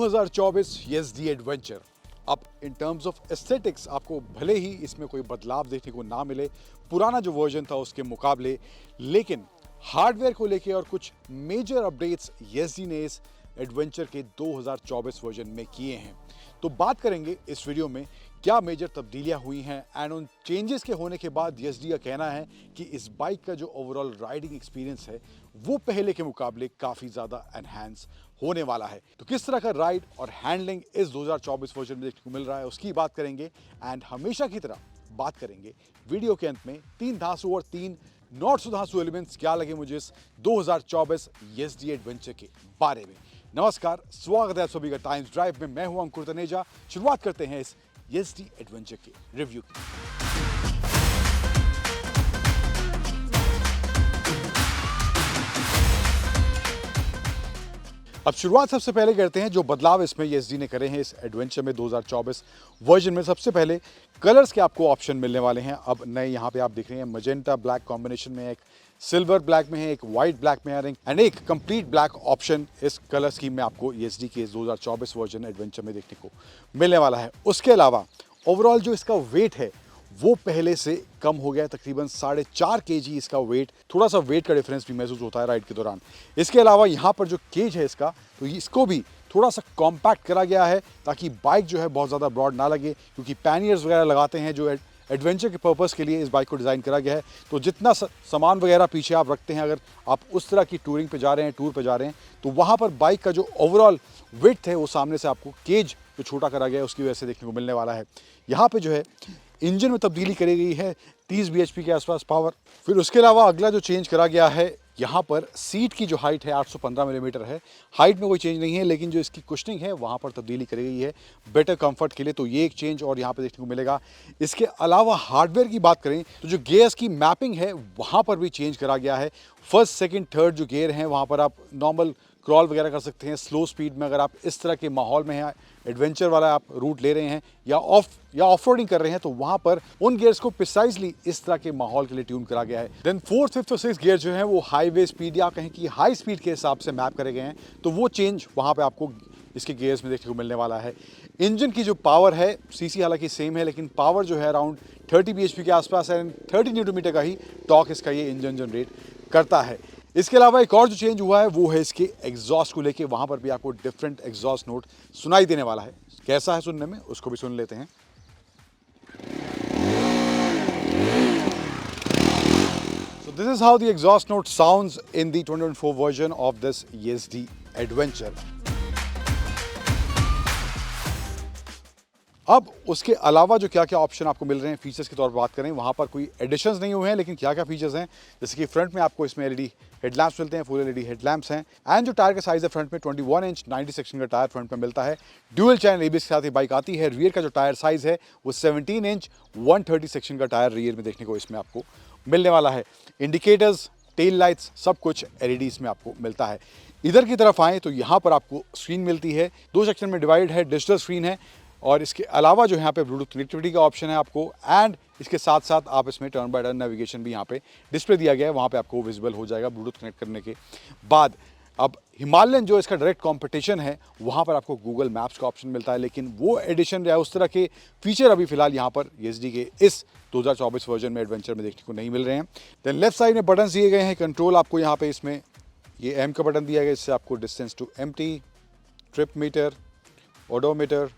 2024 YSD adventure. अब in terms of aesthetics आपको भले ही इसमें कोई बदलाव देखने को ना मिले पुराना जो वर्जन था उसके मुकाबले, लेकिन हार्डवेयर को लेके और कुछ मेजर अपडेट्स YSD ने इस एडवेंचर के 2024 वर्जन में किए हैं। तो बात करेंगे इस वीडियो में क्या मेजर तब्दीलियां हुई हैं एंड उन चेंजेस के होने के बाद YSD का कहना है कि इस बाइक का जो ओवरऑल राइडिंग एक्सपीरियंस है वो पहले के मुकाबले काफ़ी ज़्यादा एनहांस होने वाला है। तो किस तरह का राइड और हैंडलिंग इस 2024 वर्जन में देखने को मिल रहा है उसकी बात करेंगे एंड हमेशा की तरह बात करेंगे वीडियो के अंत में 3 धांसू और 3 नॉट सो धांसू एलिमेंट्स क्या लगे मुझे इस 2024 YSD एडवेंचर के बारे में। नमस्कार, स्वागत है आप सभी का टाइम्स ड्राइव में। मैं हूं अंकुर तनेजा। शुरुआत करते हैं इस YSD एडवेंचर के रिव्यू की। अब शुरुआत सबसे पहले करते हैं जो बदलाव इसमें YSD ने करे हैं इस एडवेंचर में 2024 वर्जन में। सबसे पहले कलर्स के आपको ऑप्शन मिलने वाले हैं। अब नए यहाँ पे आप देख रहे हैं मजेंटा ब्लैक कॉम्बिनेशन में, एक सिल्वर ब्लैक में है, एक वाइट ब्लैक में है एंड एक कंप्लीट ब्लैक ऑप्शन इस कलर स्कीम में आपको YSD के 2024 वर्जन एडवेंचर में देखने को मिलने वाला है। उसके अलावा ओवरऑल जो इसका वेट है वो पहले से कम हो गया है, तकरीबन 4.5 kg इसका वेट। थोड़ा सा वेट का डिफरेंस भी महसूस होता है राइड के दौरान। इसके अलावा यहाँ पर जो केज है इसका, तो इसको भी थोड़ा सा कॉम्पैक्ट करा गया है ताकि बाइक जो है बहुत ज़्यादा ब्रॉड ना लगे, क्योंकि पैनियर्स वगैरह लगाते हैं जो एडवेंचर के पर्पज़ के लिए इस बाइक को डिज़ाइन करा गया है। तो जितना सामान वगैरह पीछे आप रखते हैं, अगर आप उस तरह की टूरिंग पे जा रहे हैं, टूर पे जा रहे हैं, तो वहाँ पर बाइक का जो ओवरऑल विड्थ है वो सामने से आपको केज जो छोटा करा गया है उसकी वजह से देखने को मिलने वाला है। यहाँ पे जो है इंजन में तब्दीली करी गई है, 30 bhp के आसपास पावर। फिर उसके अलावा अगला जो चेंज करा गया है, यहाँ पर सीट की जो हाइट है 815 मिलीमीटर है। हाइट में कोई चेंज नहीं है, लेकिन जो इसकी कुशनिंग है वहाँ पर तब्दीली करी गई है बेटर कंफर्ट के लिए। तो ये एक चेंज और यहाँ पर देखने को मिलेगा। इसके अलावा हार्डवेयर की बात करें तो जो गियर्स की मैपिंग है वहाँ पर भी चेंज करा गया है। फर्स्ट सेकेंड थर्ड जो गियर हैं वहाँ पर आप नॉर्मल क्रॉल वगैरह कर सकते हैं स्लो स्पीड में। अगर आप इस तरह के माहौल में हैं, एडवेंचर वाला आप रूट ले रहे हैं या ऑफ रोडिंग कर रहे हैं, तो वहाँ पर उन गियर्स को प्रिसाइजली इस तरह के माहौल के लिए ट्यून करा गया है। देन फोर्थ फिफ्थ और सिक्स गियर जो हैं वो हाईवे स्पीड या कहें कि हाई स्पीड के हिसाब से मैप करे गए हैं, तो वो चेंज वहाँ पे आपको इसके गियर्स में देखने को मिलने वाला है। इंजन की जो पावर है, सीसी हालांकि सेम है, लेकिन पावर जो है अराउंड 30 bhp के आसपास है। 30 न्यूटन का ही टॉर्क इसका ये इंजन जनरेट करता है। इसके अलावा एक और जो चेंज हुआ है वो है इसके एग्जॉस्ट को लेके। वहाँ पर भी आपको डिफरेंट एग्जॉस्ट नोट सुनाई देने वाला है। कैसा है सुनने में, उसको भी सुन लेते हैं। So this is how the exhaust note sounds in the 2024 version of this YSD Adventure. अब उसके अलावा जो क्या क्या ऑप्शन आपको मिल रहे हैं फीचर्स के तौर पर बात करें, वहाँ पर कोई एडिशंस नहीं हुए हैं, लेकिन क्या क्या फीचर्स हैं, जैसे कि फ्रंट में आपको इसमें LED हेडलैम्प्स मिलते हैं, फुल LED हेडलैम्प्स हैं। एंड जो टायर का साइज़ है फ्रंट में 21 इंच 90 सेक्शन का टायर फ्रंट में मिलता है। ड्यूअल चैनल ABS के साथ ही बाइक आती है। रियर का जो टायर साइज़ है वो 17 इंच 130 सेक्शन का टायर रियर में देखने को इसमें आपको मिलने वाला है। इंडिकेटर्स, टेल लाइट्स, सब कुछ LEDs में आपको मिलता है। इधर की तरफ आएँ तो यहाँ पर आपको स्क्रीन मिलती है, 2 सेक्शन में डिवाइड है, डिजिटल स्क्रीन है। और इसके अलावा जो यहाँ पे ब्लूटूथ कनेक्टिविटी का ऑप्शन है आपको, एंड इसके साथ साथ आप इसमें टर्न बाय टर्न नेविगेशन भी यहाँ पे डिस्प्ले दिया गया है, वहाँ पे आपको विजिबल हो जाएगा ब्लूटूथ कनेक्ट करने के बाद। अब हिमालयन जो इसका डायरेक्ट कंपटीशन है वहाँ पर आपको गूगल मैप्स का ऑप्शन मिलता है, लेकिन वो एडिशन या उस तरह के फीचर अभी फिलहाल यहाँ पर YSD के इस 2024 वर्जन में एडवेंचर में देखने को नहीं मिल रहे हैं। देन लेफ्ट साइड में बटन दिए गए हैं। कंट्रोल आपको यहाँ पे इसमें ये M का बटन दिया गया, इससे आपको distance to empty, trip meter, odometer,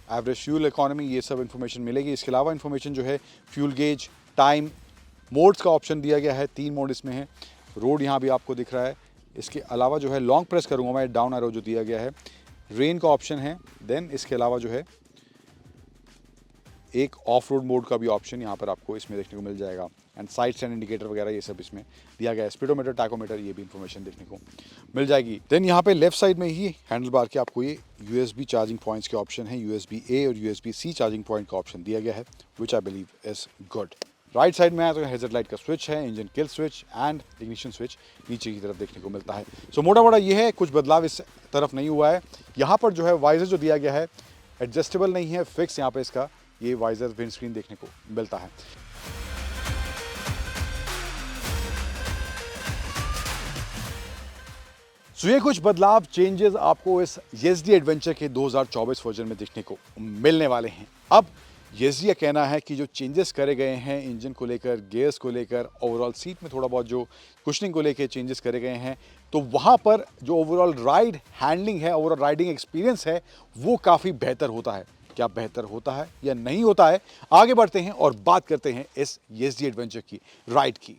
average fuel economy, ये सब इन्फॉर्मेशन मिलेगी। इसके अलावा इन्फॉर्मेशन जो है फ्यूल गेज, टाइम, मोड्स का ऑप्शन दिया गया है, 3 मोड इसमें है। रोड यहाँ भी आपको दिख रहा है। इसके अलावा जो है लॉन्ग प्रेस करूँगा मैं, डाउन एरो जो दिया गया है, रेन का ऑप्शन है। देन इसके अलावा जो है एक ऑफ रोड मोड का भी ऑप्शन यहाँ पर आपको इसमें देखने को मिल जाएगा। एंड साइड स्टैंड इंडिकेटर वगैरह ये सब इसमें दिया गया है। स्पीडोमीटर, टैकोमीटर, ये भी इन्फॉर्मेशन देखने को मिल जाएगी। देन यहाँ पे लेफ्ट साइड में ही हैंडल बार के आपको ये USB चार्जिंग पॉइंट्स के ऑप्शन है, USB A और USB C चार्जिंग पॉइंट का ऑप्शन दिया गया है, which I believe is good. Right side में आया तो हेडलाइट लाइट का स्विच है, engine kill switch and ignition switch नीचे की तरफ देखने को मिलता है। सो मोटा मोटा ये है, कुछ बदलाव इस तरफ नहीं हुआ है। यहाँ पर जो है वाइजर जो दिया गया है एडजस्टेबल नहीं है, फिक्स यहाँ पे इसका ये वाइजर विंड स्क्रीन देखने को मिलता है। सो ये कुछ बदलाव चेंजेस आपको इस येज़डी एडवेंचर के 2024 वर्जन में देखने को मिलने वाले हैं। अब येज़डी का कहना है कि जो चेंजेस करे गए हैं इंजन को लेकर, गियर्स को लेकर, ओवरऑल सीट में थोड़ा बहुत जो कुशनिंग को लेकर चेंजेस करे गए हैं, तो वहाँ पर जो ओवरऑल राइड हैंडलिंग है, ओवरऑल राइडिंग एक्सपीरियंस है, वो काफ़ी बेहतर होता है। क्या बेहतर होता है या नहीं होता है, आगे बढ़ते हैं और बात करते हैं इस येज़डी एडवेंचर की राइड की।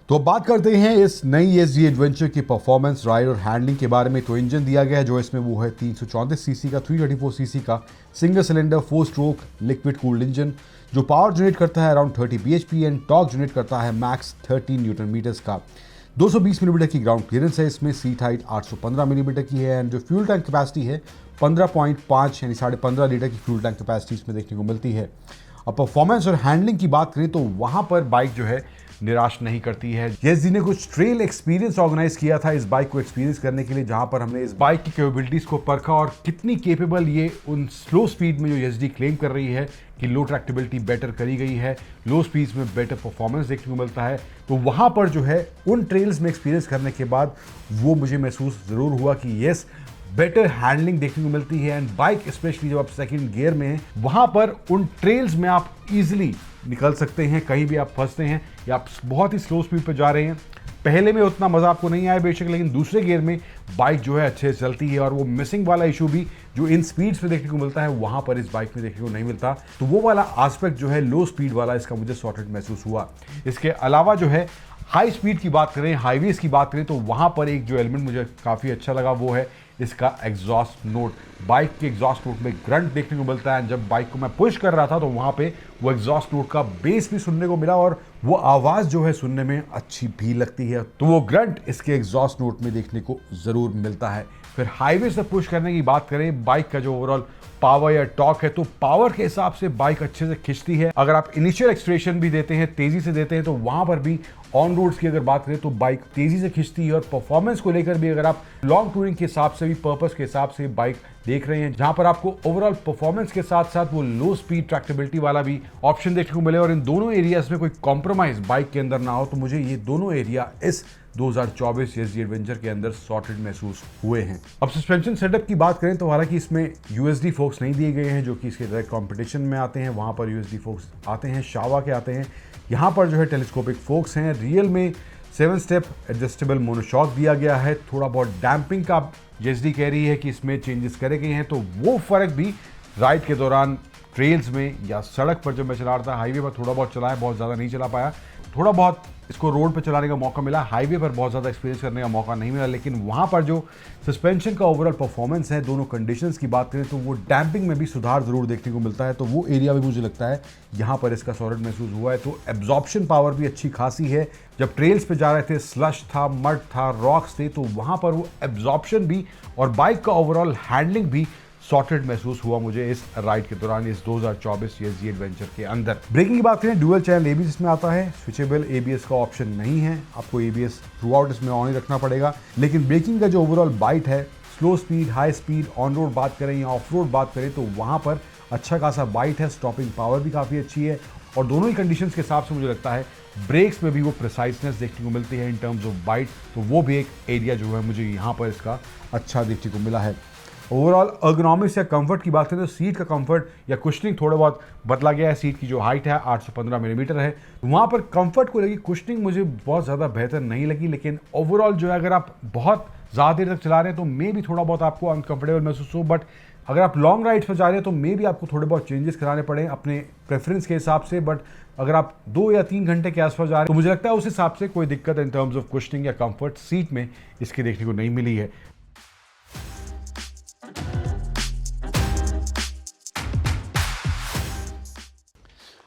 तो अब बात करते हैं इस नई येज़डी एडवेंचर की परफॉर्मेंस, राइड और हैंडलिंग के बारे में। तो इंजन दिया गया है जो इसमें वो है 334 सीसी का 334 सीसी का single cylinder 4 stroke liquid cooled engine, जो पावर जनरेट करता है around 30 bhp and torque generate करता है मैक्स 13 न्यूटन मीटर्स का। 220 मिलीमीटर की ग्राउंड क्लियरेंस है इसमें, सीट हाइट 815 मिलीमीटर की है एंड जो फ्यूल टैंक कैपेसिटी है 15.5 यानी 15.5 लीटर की फ्यूल टैंक कैपेसिटी इसमें देखने को मिलती है। अब परफॉर्मेंस और हैंडलिंग की बात करें तो वहां पर बाइक जो है निराश नहीं करती है। येज़डी ने कुछ ट्रेल एक्सपीरियंस ऑर्गेनाइज किया था इस बाइक को एक्सपीरियंस करने के लिए, जहां पर हमने इस बाइक की कैपेबिलिटीज को परखा और कितनी केपेबल ये उन स्लो स्पीड में जो येज़डी क्लेम कर रही है कि लो ट्रैक्टेबिलिटी बेटर करी गई है, लो स्पीड्स में बेटर परफॉर्मेंस देखने को मिलता है। तो वहां पर जो है उन ट्रेल्स में एक्सपीरियंस करने के बाद वो मुझे महसूस जरूर हुआ कि येस, बेटर हैंडलिंग देखने को मिलती है एंड बाइक स्पेशली जब आप सेकंड गियर में हैं वहां पर उन ट्रेल्स में आप इजीली निकल सकते हैं, कहीं भी आप फंसते हैं या आप बहुत ही स्लो स्पीड पर जा रहे हैं। पहले में उतना मज़ा आपको नहीं आया बेशक, लेकिन दूसरे गियर में बाइक जो है अच्छे से चलती है और वो मिसिंग वाला इशू भी जो इन स्पीड्स पे देखने को मिलता है वहाँ पर इस बाइक में देखने को नहीं मिलता। तो वो वाला एस्पेक्ट जो है लो स्पीड वाला, इसका मुझे सॉर्टेड महसूस हुआ। इसके अलावा जो है हाई स्पीड की बात करें, हाईवेज की बात करें, तो वहाँ पर एक जो एलिमेंट मुझे काफ़ी अच्छा लगा वो है इसका एग्जॉस्ट नोट। बाइक के एग्जॉस्ट नोट में ग्रंट देखने को मिलता है। जब बाइक को मैं पुश कर रहा था तो वहाँ पे वो एग्जॉस्ट नोट का बेस भी सुनने को मिला और वो आवाज़ जो है सुनने में अच्छी भी लगती है। तो वो ग्रंट इसके एग्जॉस्ट नोट में देखने को ज़रूर मिलता है। फिर हाईवे से पुश करने की बात करें, बाइक का जो ओवरऑल पावर या टॉर्क है, तो पावर के हिसाब से बाइक अच्छे से खिंचती है। अगर आप इनिशियल एक्सट्रेशन भी देते हैं, तेजी से देते हैं, तो वहां पर भी ऑन रोड्स की अगर बात करें तो बाइक तेजी से खिंचती है। और परफॉर्मेंस को लेकर भी अगर आप लॉन्ग टूरिंग के हिसाब से भी, पर्पस के हिसाब से बाइक देख रहे हैं, जहां पर आपको ओवरऑल परफॉर्मेंस के साथ साथ वो लो स्पीड ट्रैक्टेबिलिटी वाला भी ऑप्शन देखने को मिले और इन दोनों एरियाज में कोई कॉम्प्रोमाइज बाइक के अंदर ना हो, तो मुझे ये दोनों एरिया इस 2024 येज़डी एडवेंचर के अंदर सॉर्टेड महसूस हुए हैं। अब सस्पेंशन सेटअप की बात करें तो हालांकि इसमें यूएसडी फोक्स नहीं दिए गए हैं जो कि इसके डायरेक्ट कॉम्पिटिशन में आते हैं, वहां पर यूएसडी फोक्स आते हैं, शावा के आते हैं। यहाँ पर जो है टेलीस्कोपिक फोक्स हैं। रियल में 7 स्टेप एडजस्टेबल मोनोशॉक दिया गया है। थोड़ा बहुत डैम्पिंग का येज़डी कह रही है कि इसमें चेंजेस करे गए हैं, तो वो फर्क भी राइड के दौरान ट्रेल्स में या सड़क पर जब मैं चला रहा था, हाईवे पर थोड़ा बहुत चलाया, बहुत ज़्यादा नहीं चला पाया। थोड़ा बहुत इसको रोड पर चलाने का मौका मिला, हाईवे पर बहुत ज़्यादा एक्सपीरियंस करने का मौका नहीं मिला। लेकिन वहाँ पर जो सस्पेंशन का ओवरऑल परफॉर्मेंस है, दोनों कंडीशंस की बात करें तो वो डैम्पिंग में भी सुधार ज़रूर देखने को मिलता है। तो वो एरिया भी मुझे लगता है यहाँ पर इसका सॉलिड महसूस हुआ है। तो एब्जॉर्प्शन पावर भी अच्छी खासी है। जब ट्रेल्स पे जा रहे थे, स्लश था, मड था, रॉक्स थे, तो वहाँ पर वो एब्जॉर्प्शन भी और बाइक का ओवरऑल हैंडलिंग भी सॉर्टेड महसूस हुआ मुझे इस राइड के दौरान, इस 2024 येज़डी एडवेंचर के अंदर। ब्रेकिंग की बात करें, डुअल चैनल एबीएस इसमें आता है। स्विचेबल एबीएस का ऑप्शन नहीं है, आपको एबीएस थ्रू आउट इसमें ऑन ही रखना पड़ेगा। लेकिन ब्रेकिंग का जो ओवरऑल बाइट है, slow speed, high speed, on road बात करें या ऑफ रोड बात करें, तो वहाँ पर अच्छा खासा बाइट है। स्टॉपिंग पावर भी काफ़ी अच्छी है और दोनों ही कंडीशंस के हिसाब से मुझे लगता है ब्रेक्स में भी वो प्रिसाइसनेस देखने को मिलती है इन टर्म्स ऑफ बाइट। तो वो भी एक एरिया जो है मुझे यहाँ पर इसका अच्छा देखने को मिला है। ओवरऑल अर्गोनॉमिक्स या कंफर्ट की बात करें तो सीट का कंफर्ट या कुशनिंग थोड़ा बहुत बदला गया है। सीट की जो हाइट है 815 मिलीमीटर है, वहाँ पर कंफर्ट को लेकर कुशनिंग मुझे बहुत ज़्यादा बेहतर नहीं लगी। लेकिन ओवरऑल जो है अगर आप बहुत ज़्यादा देर तक चला रहे हैं तो मे भी थोड़ा बहुत आपको अनकंफर्टेबल महसूस हो, बट अगर आप लॉन्ग राइड्स पर जा रहे हैं तो मे भी आपको थोड़े बहुत चेंजेस कराने पड़े अपने प्रेफरेंस के हिसाब से। बट अगर आप 2 या 3 घंटे के आसपास जा रहे हैं तो मुझे लगता है उस हिसाब से कोई दिक्कत इन टर्म्स ऑफ कुशनिंग या कंफर्ट सीट में इसके देखने को नहीं मिली है।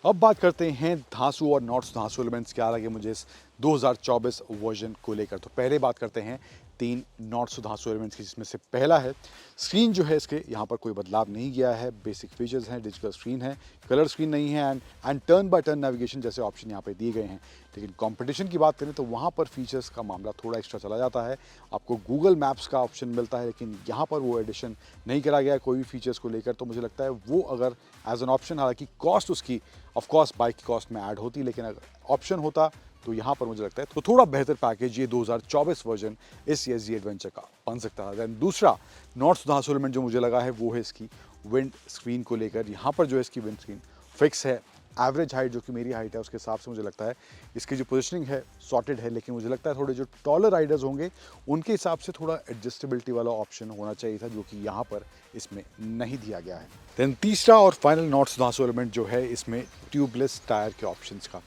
अब बात करते हैं धांसू और नॉट धांसू एलिमेंट्स क्या लगे मुझे इस 2024 वर्जन को लेकर। तो पहले बात करते हैं 3 नॉट सो धांसू एलिमेंट्स की, जिसमें से पहला है स्क्रीन जो है इसके यहाँ पर कोई बदलाव नहीं किया है, बेसिक फीचर्स हैं, डिजिटल स्क्रीन है, कलर स्क्रीन नहीं है and turn by turn navigation जैसे ऑप्शन यहाँ पे दिए गए हैं। लेकिन कंपटीशन की बात करें तो वहाँ पर फीचर्स का मामला थोड़ा एक्स्ट्रा चला जाता है, आपको गूगल मैप्स का ऑप्शन मिलता है, लेकिन यहाँ पर वो एडिशन नहीं करा गया है कोई भी फीचर्स को लेकर। तो मुझे लगता है वो अगर एज एन ऑप्शन, हालांकि कॉस्ट उसकी ऑफकोर्स बाइक की कॉस्ट में ऐड होती, लेकिन अगर ऑप्शन होता तो यहाँ पर मुझे लगता है तो थोड़ा बेहतर पैकेज ये 2024 वर्जन इस ESG एडवेंचर का बन सकता है। दैन दूसरा नॉट सो धांसू एलिमेंट जो मुझे लगा है वो है इसकी विंड स्क्रीन को लेकर। यहाँ पर जो है इसकी विंड स्क्रीन फिक्स है, एवरेज हाइट जो कि मेरी हाइट है उसके हिसाब से मुझे लगता है इसकी जो पोजिशनिंग है सॉर्टेड है, लेकिन मुझे लगता है थोड़े जो टॉलर राइडर्स होंगे उनके हिसाब से थोड़ा एडजस्टेबिलिटी वाला ऑप्शन होना चाहिए था, जो कि यहाँ पर इसमें नहीं दिया गया है। दैन तीसरा और फाइनल नॉट सो धांसू एलिमेंट जो है इसमें ट्यूबलेस टायर के ऑप्शंस का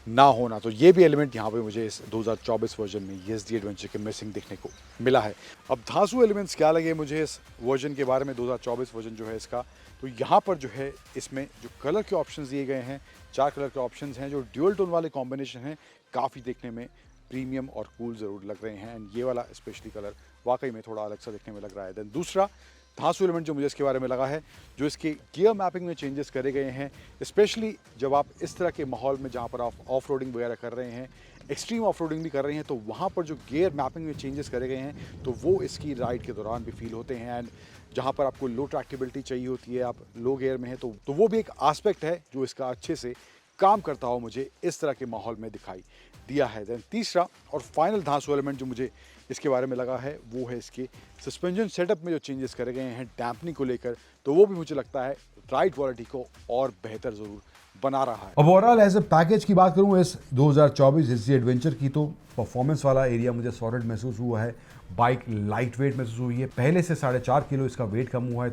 ना होना, तो ये भी एलिमेंट यहाँ पे मुझे इस 2024 वर्जन में ESG एडवेंचर के मिसिंग देखने को मिला है। अब धांसू एलिमेंट्स क्या लगे मुझे इस वर्जन के बारे में, 2024 वर्जन जो है इसका, तो यहाँ पर जो है इसमें जो कलर के ऑप्शंस दिए गए हैं, 4 कलर के ऑप्शंस हैं, जो ड्यूअल टोन वाले कॉम्बिनेशन हैं, काफ़ी देखने में प्रीमियम और कूल ज़रूर लग रहे हैं। एंड ये वाला स्पेशली कलर वाकई में थोड़ा अलग सा देखने में लग रहा है। देन दूसरा धांसू एलिमेंट जो मुझे इसके बारे में लगा है, जो इसके गियर मैपिंग में चेंजेस करे गए हैं, स्पेशली जब आप इस तरह के माहौल में जहाँ पर आप ऑफ रोडिंग वगैरह कर रहे हैं, एक्सट्रीम ऑफ रोडिंग भी कर रहे हैं, तो वहाँ पर जो गियर मैपिंग में चेंजेस करे गए हैं तो वो इसकी राइड के दौरान भी फील होते हैं। एंड जहाँ पर आपको लो ट्रैक्टिबिलिटी चाहिए होती है, आप लो गियर में हैं, तो वो भी एक आस्पेक्ट है जो इसका अच्छे से काम करता हो मुझे इस तरह के माहौल में दिखाई दिया है। देन तीसरा और फाइनल धांसू एलिमेंट जो मुझे इसके बारे में लगा है वो है इसके सस्पेंशन सेटअप में जो चेंजेस करे गए हैं डैम्पनिंग को लेकर, तो वो भी मुझे लगता है राइड क्वालिटी को और बेहतर ज़रूर बना रहा है। अब ओवरऑल एज ए पैकेज की बात करूं इस 2024 ESG एडवेंचर की, तो परफॉर्मेंस वाला एरिया मुझे सॉलिड महसूस हुआ है, बाइक लाइट वेट महसूस हुई है, पहले से 4.5 किलो इसका वेट कम हुआ है,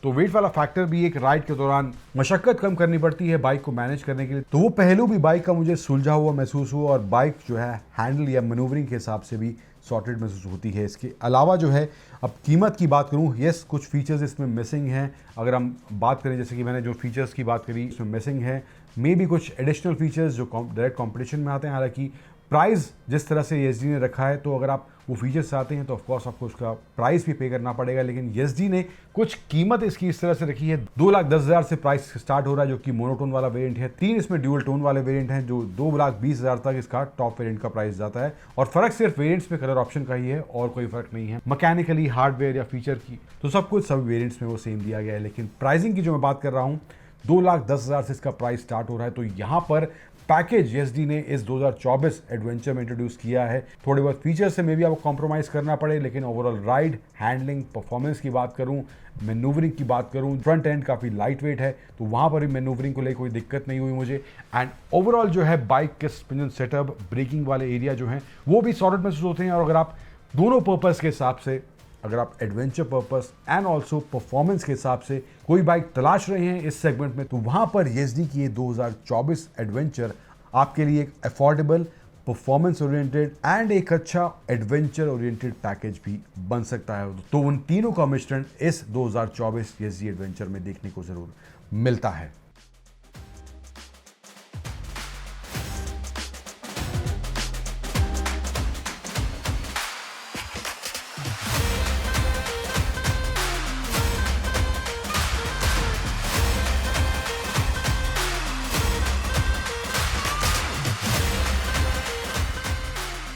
तो वेट वाला फैक्टर भी एक राइड के दौरान मशक्कत कम करनी पड़ती है बाइक को मैनेज करने के लिए, तो वो पहलू भी बाइक का मुझे सुलझा हुआ महसूस हुआ, और बाइक जो है हैंडल या मैनूवरिंग के हिसाब से भी सॉर्टेड महसूस होती है। इसके अलावा जो है, अब कीमत की बात करूं, यस कुछ फीचर्स इसमें मिसिंग हैं। अगर हम बात करें, जैसे कि मैंने जो फीचर्स की बात करी इसमें मिसिंग है, मे भी कुछ एडिशनल फीचर्स जो डायरेक्ट कंपटीशन में आते हैं। हालांकि प्राइस जिस तरह से ESG ने रखा है, तो अगर आप वो फीचर्स आते हैं तो ऑफकोर्स आपको उसका प्राइस भी पे करना पड़ेगा, लेकिन ESG ने कुछ कीमत इसकी इस तरह से रखी है, 2,10,000 से प्राइस स्टार्ट हो रहा है जो कि मोनोटोन वाला वेरिएंट है, 3 इसमें ड्यूअल टोन वाले वेरिएंट हैं जो 2,20,000 तक इसका टॉप वेरिएंट का प्राइस जाता है, और फर्क सिर्फ वेरिएंट्स में कलर ऑप्शन का ही है और कोई फर्क नहीं है मैकेनिकली, हार्डवेयर या फीचर की, तो सब कुछ सभी वेरिएंट्स में वो सेम दिया गया है। लेकिन प्राइसिंग की जो मैं बात कर रहा हूँ, 2,10,000 से इसका प्राइस स्टार्ट हो रहा है, तो यहाँ पर पैकेज ESG ने इस 2024 एडवेंचर में इंट्रोड्यूस किया है। थोड़े बहुत फीचर्स से मे भी आपको कॉम्प्रोमाइज करना पड़े, लेकिन ओवरऑल राइड, हैंडलिंग, परफॉर्मेंस की बात करूं, मैनूवरिंग की बात करूं, फ्रंट एंड काफ़ी लाइट वेट है, तो वहाँ पर भी मैनूवरिंग को लेकर कोई दिक्कत नहीं हुई मुझे। एंड ओवरऑल जो है बाइक के सस्पेंशन सेटअप, ब्रेकिंग वाले एरिया जो हैं वो भी सॉलिड महसूस होते हैं। और अगर आप दोनों पर्पज़ के हिसाब से, अगर आप adventure purpose and also performance के हिसाब से कोई बाइक तलाश रहे हैं इस सेगमेंट में, तो वहां पर ESG की ये 2024 एडवेंचर आपके लिए एक अफोर्डेबल, परफॉर्मेंस ओरिएंटेड एंड एक अच्छा एडवेंचर ओरिएंटेड पैकेज भी बन सकता है। तो उन तीनों का मिश्रण इस 2024 ESG एडवेंचर में देखने को जरूर मिलता है।